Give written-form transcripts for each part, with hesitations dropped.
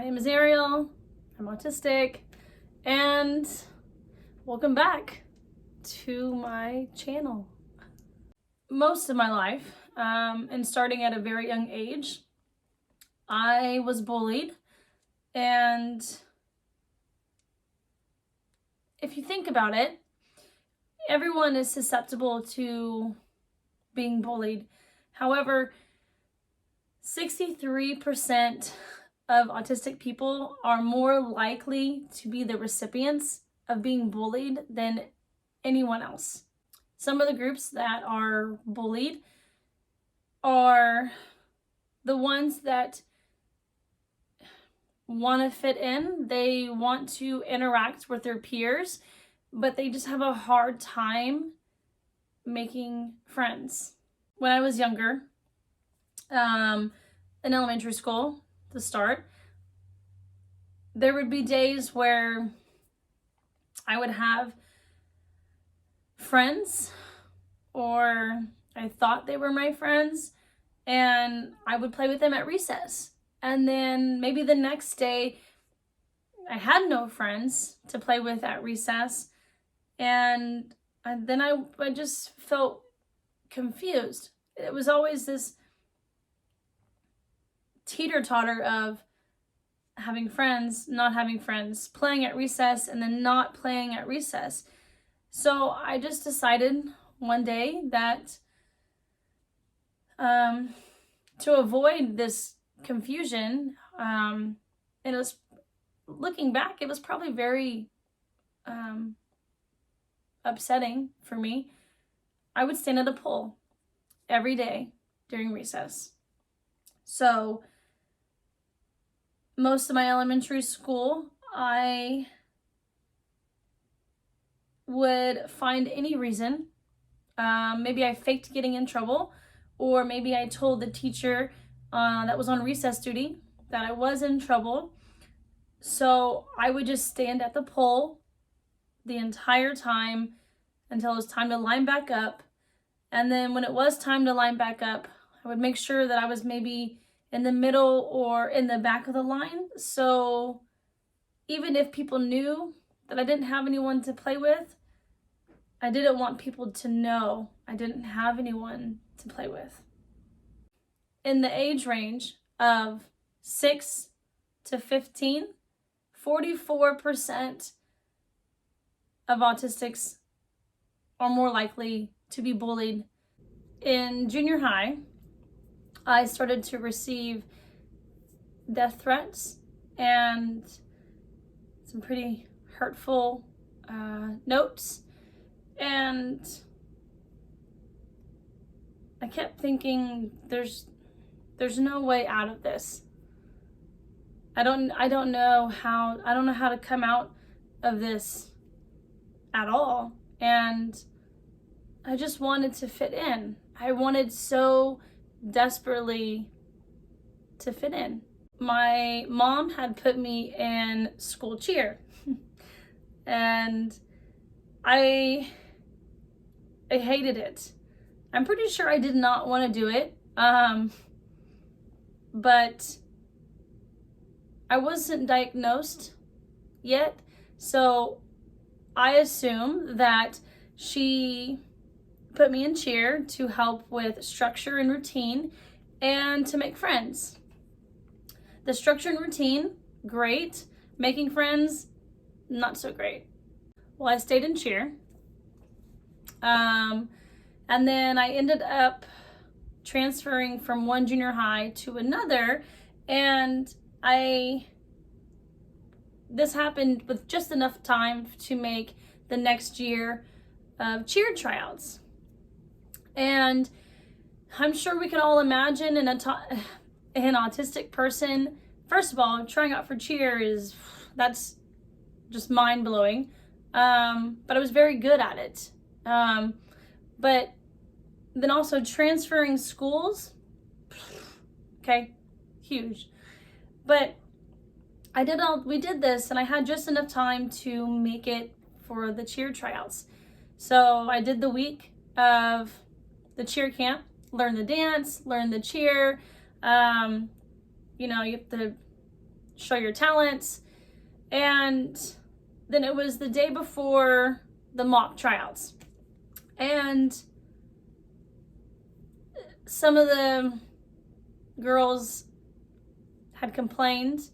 name is Ariel, I'm autistic, and welcome back to my channel. Most of my life, and starting at a very young age, I was bullied, and if you think about it, everyone is susceptible to being bullied. However, 63% of autistic people are more likely to be the recipients of being bullied than anyone else. Some of the groups that are bullied are the ones that want to fit in. They want to interact with their peers, but they just have a hard time making friends. When I was younger, in elementary school to start, there would be days where I would have friends, or I thought they were my friends, and I would play with them at recess. And then maybe the next day I had no friends to play with at recess, and then I just felt confused. It was always this teeter-totter of having friends, not having friends, playing at recess, and then not playing at recess. So I just decided one day that to avoid this confusion, and it was, looking back, it was probably very upsetting for me. I would stand at a pole every day during recess. So most of my elementary school, I would find any reason. Maybe I faked getting in trouble, or maybe I told the teacher that was on recess duty that I was in trouble. So I would just stand at the pole the entire time until it was time to line back up. And then when it was time to line back up, I would make sure that I was maybe in the middle or in the back of the line. So even if people knew that I didn't have anyone to play with, I didn't want people to know I didn't have anyone to play with. In the age range of 6 to 15, 44% of autistics are more likely to be bullied. In junior high, I started to receive death threats and some pretty hurtful notes, and I kept thinking, there's no way out of this. I don't know how to come out of this at all, and I just wanted to fit in. I wanted so desperately to fit in. My mom had put me in school cheer, and I hated it. I'm pretty sure I did not want to do it, but I wasn't diagnosed yet, so I assume that she put me in cheer to help with structure and routine and to make friends. The structure and routine, great. Making friends, not so great. Well, I stayed in cheer. And then I ended up transferring from one junior high to another, and this happened with just enough time to make the next year of cheer tryouts. And I'm sure we can all imagine an autistic person, first of all, trying out for cheer that's just mind-blowing. But I was very good at it. But then also transferring schools, okay, huge. But we did this, and I had just enough time to make it for the cheer tryouts. So I did the week of the cheer camp, learn the dance, learn the cheer. You have to show your talents. And then it was the day before the mock tryouts. And some of the girls had complained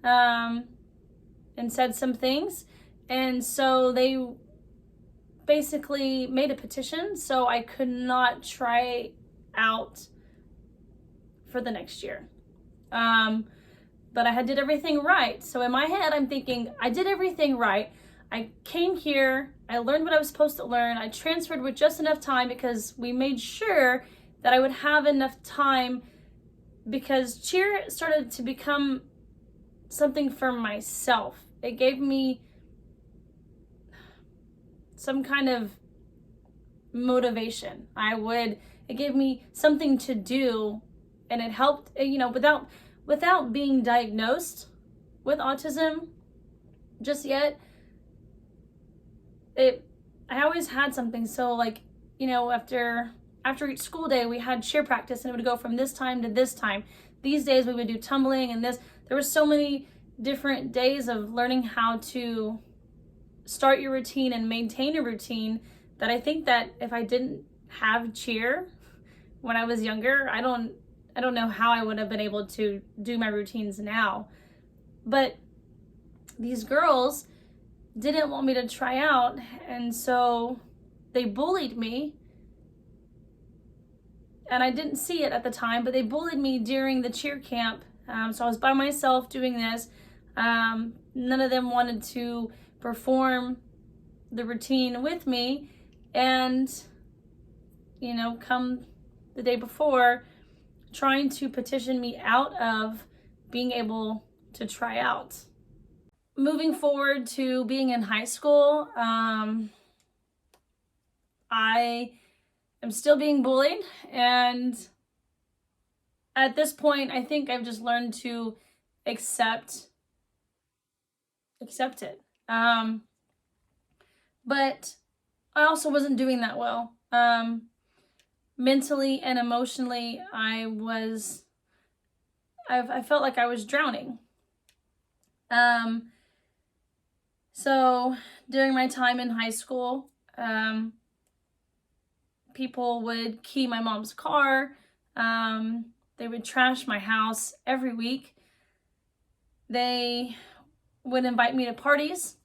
and said some things. And so they basically made a petition so I could not try out for the next year. But I did everything right. So in my head, I'm thinking, I did everything right. I came here, I learned what I was supposed to learn. I transferred with just enough time because we made sure that I would have enough time, because cheer started to become something for myself. It gave me some kind of motivation. It gave me something to do, and it helped, without being diagnosed with autism just yet. I always had something. So after each school day, we had cheer practice, and it would go from this time to this time. These days we would do tumbling, and there were so many different days of learning how to start your routine and maintain a routine, that I think that if I didn't have cheer when I was younger, I don't know how I would have been able to do my routines now. But these girls didn't want me to try out, and so they bullied me. And I didn't see it at the time, but they bullied me during the cheer camp. So I was by myself doing this. None of them wanted to perform the routine with me. And, come the day before, trying to petition me out of being able to try out. Moving forward to being in high school, I am still being bullied, and at this point, I think I've just learned to accept it. But I also wasn't doing that well. Mentally and emotionally, I felt like I was drowning. So during my time in high school, people would key my mom's car. They would trash my house every week. They would invite me to parties,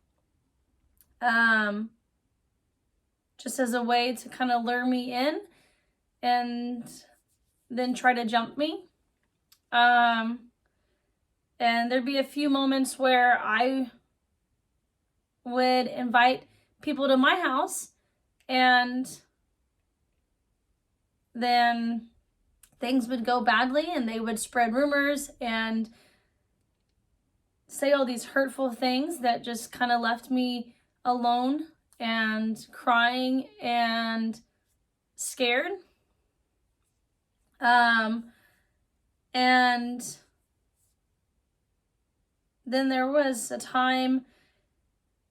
just as a way to kind of lure me in and then try to jump me. And there'd be a few moments where I would invite people to my house, and then things would go badly, and they would spread rumors and say all these hurtful things that just kind of left me alone and crying and scared. And then there was a time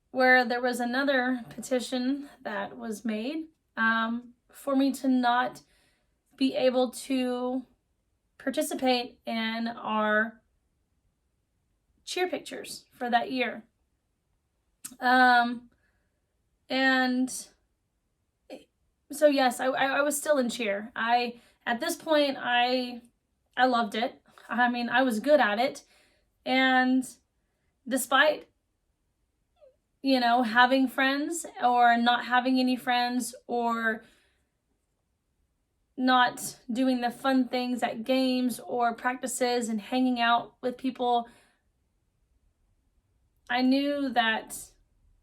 where there was another petition that was made for me to not be able to participate in our cheer pictures for that year. And so yes, I was still in cheer. At this point, I loved it. I mean, I was good at it. And despite, having friends or not having any friends, or not doing the fun things at games or practices and hanging out with people, I knew that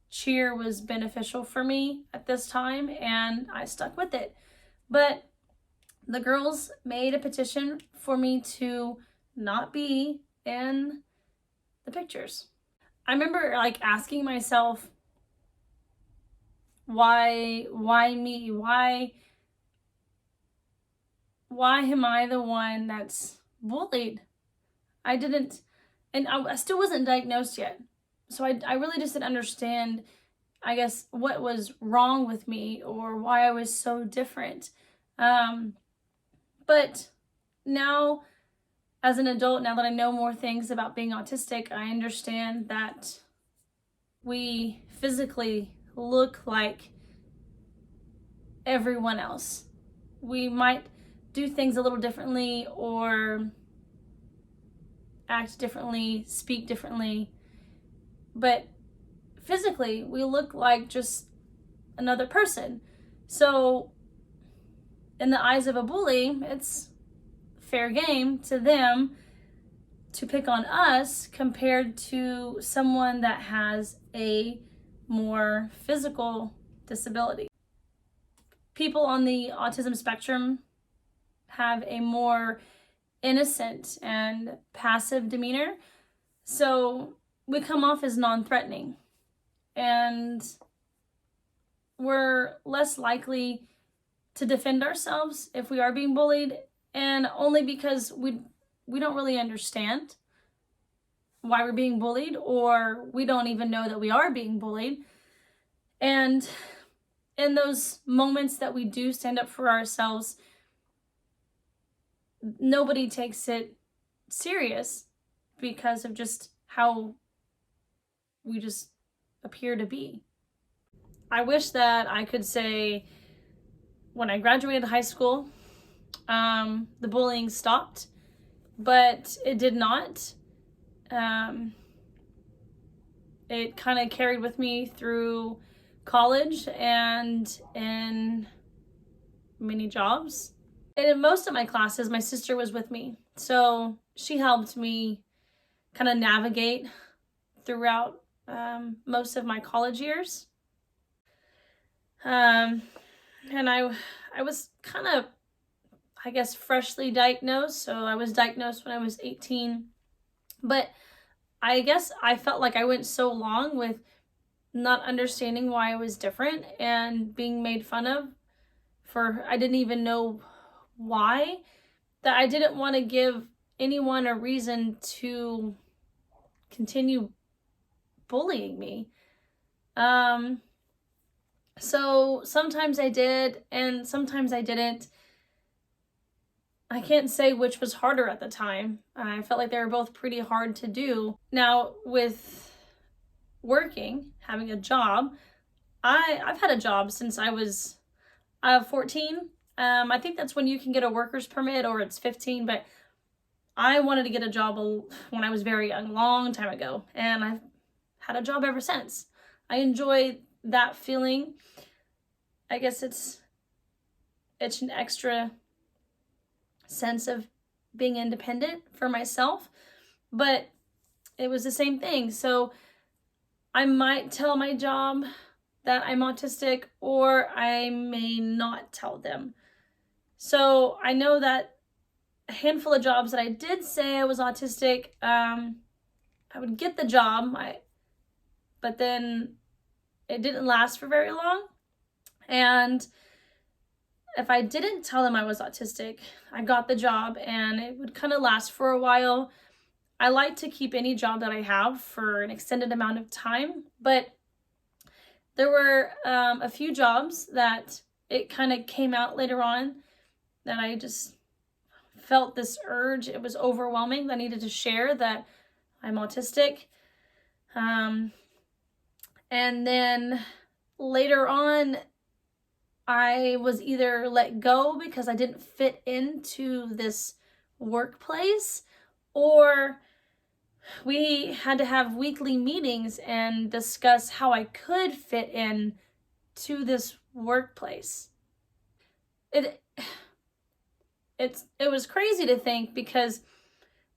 cheer was beneficial for me at this time, and I stuck with it. But the girls made a petition for me to not be in the pictures. I remember asking myself, why me? Why am I the one that's bullied? I still wasn't diagnosed yet. So I really just didn't understand, I guess, what was wrong with me or why I was so different. But now As an adult, now that I know more things about being autistic, I understand that we physically look like everyone else. We might do things a little differently or act differently, speak differently, but physically we look like just another person. So in the eyes of a bully, it's fair game to them to pick on us compared to someone that has a more physical disability. People on the autism spectrum have a more innocent and passive demeanor, so we come off as non-threatening, and we're less likely to defend ourselves if we are being bullied, and only because we don't really understand why we're being bullied, or we don't even know that we are being bullied. And in those moments that we do stand up for ourselves, nobody takes it serious because of just how we just appear to be. I wish that I could say when I graduated high school, the bullying stopped, but it did not. It kind of carried with me through college and in many jobs. And in most of my classes, my sister was with me. So she helped me kind of navigate throughout most of my college years. And I was kind of, I guess, freshly diagnosed. So I was diagnosed when I was 18. But I guess I felt like I went so long with not understanding why I was different and being made fun of for I didn't even know why, that I didn't want to give anyone a reason to continue bullying me. So sometimes I did and sometimes I didn't. I can't say which was harder at the time. I felt like they were both pretty hard to do. Now, with working, having a job, I've had a job since I was 14. I think that's when you can get a worker's permit, or it's 15, but I wanted to get a job when I was very young, long time ago, and I've had a job ever since. I enjoy that feeling. I guess it's an extra sense of being independent for myself, but it was the same thing. So I might tell my job that I'm autistic, or I may not tell them. So I know that a handful of jobs that I did say I was autistic, I would get the job, but then it didn't last for very long. And if I didn't tell them I was autistic, I got the job and it would kind of last for a while. I like to keep any job that I have for an extended amount of time, but there were a few jobs that it kind of came out later on that I just felt this urge. It was overwhelming that I needed to share that I'm autistic. And then later on, I was either let go because I didn't fit into this workplace, or we had to have weekly meetings and discuss how I could fit in to this workplace. It was crazy to think, because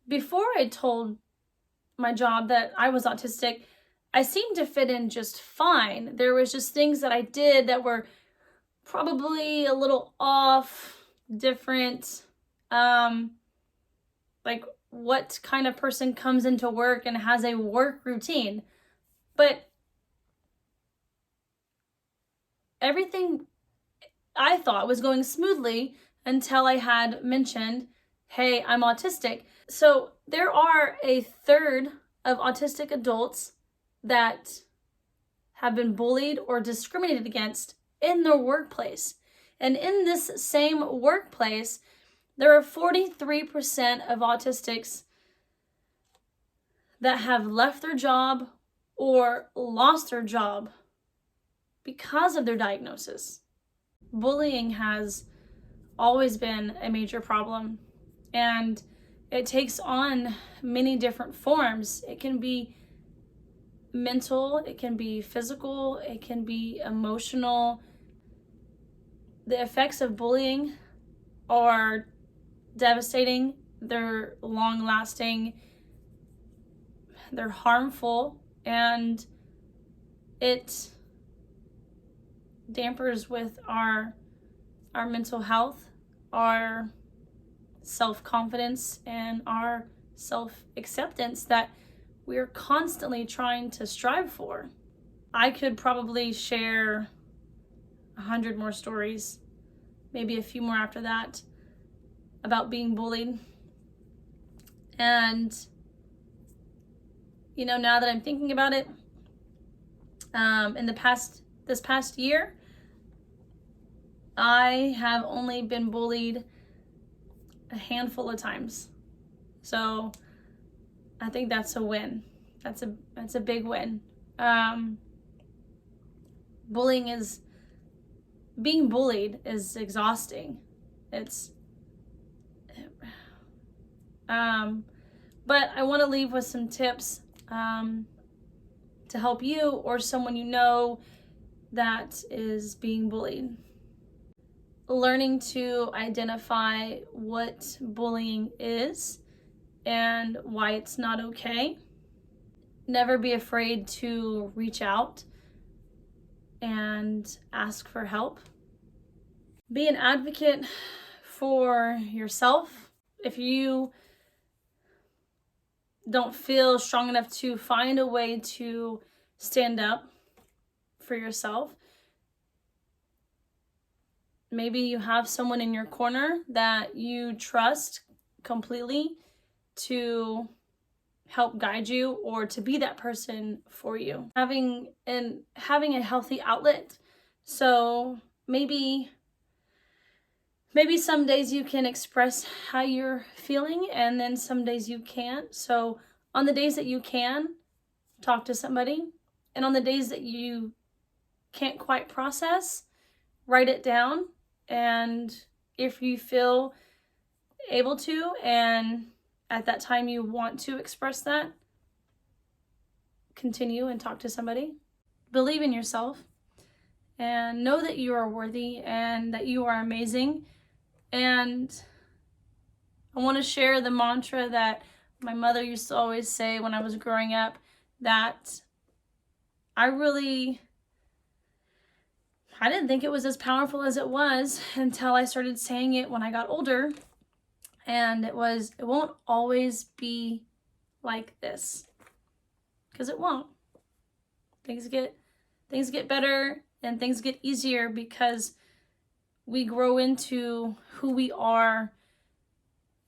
before I told my job that I was autistic, I seemed to fit in just fine. There was just things that I did that were probably a little off, different, like what kind of person comes into work and has a work routine. But everything I thought was going smoothly until I had mentioned, hey, I'm autistic. So there are a third of autistic adults that have been bullied or discriminated against in their workplace. And in this same workplace, There are 43% of autistics that have left their job or lost their job because of their diagnosis. Bullying has always been a major problem, and it takes on many different forms. It can be mental, it can be physical, it can be emotional. The effects of bullying are devastating, they're long-lasting, they're harmful, and it dampers with our mental health, our self-confidence, and our self-acceptance that we're constantly trying to strive for. I could probably share 100 more stories, maybe a few more after that, about being bullied. And you know, now that I'm thinking about it, this past year, I have only been bullied a handful of times. So I think that's a win. That's a big win. Being bullied is exhausting. But I want to leave with some tips to help you or someone you know that is being bullied. Learning to identify what bullying is and why it's not okay. Never be afraid to reach out and ask for help. Be an advocate for yourself. If you don't feel strong enough to find a way to stand up for yourself, maybe you have someone in your corner that you trust completely to help guide you or to be that person for you. Having a healthy outlet. So maybe some days you can express how you're feeling, and then some days you can't. So on the days that you can, talk to somebody. And on the days that you can't quite process, write it down. And if you feel able to, and at that time you want to express that, continue and talk to somebody. Believe in yourself and know that you are worthy and that you are amazing. And I want to share the mantra that my mother used to always say when I was growing up, that I didn't think it was as powerful as it was until I started saying it when I got older. And it won't always be like this. Because it won't. Things get better and things get easier because we grow into who we are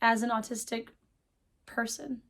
as an autistic person.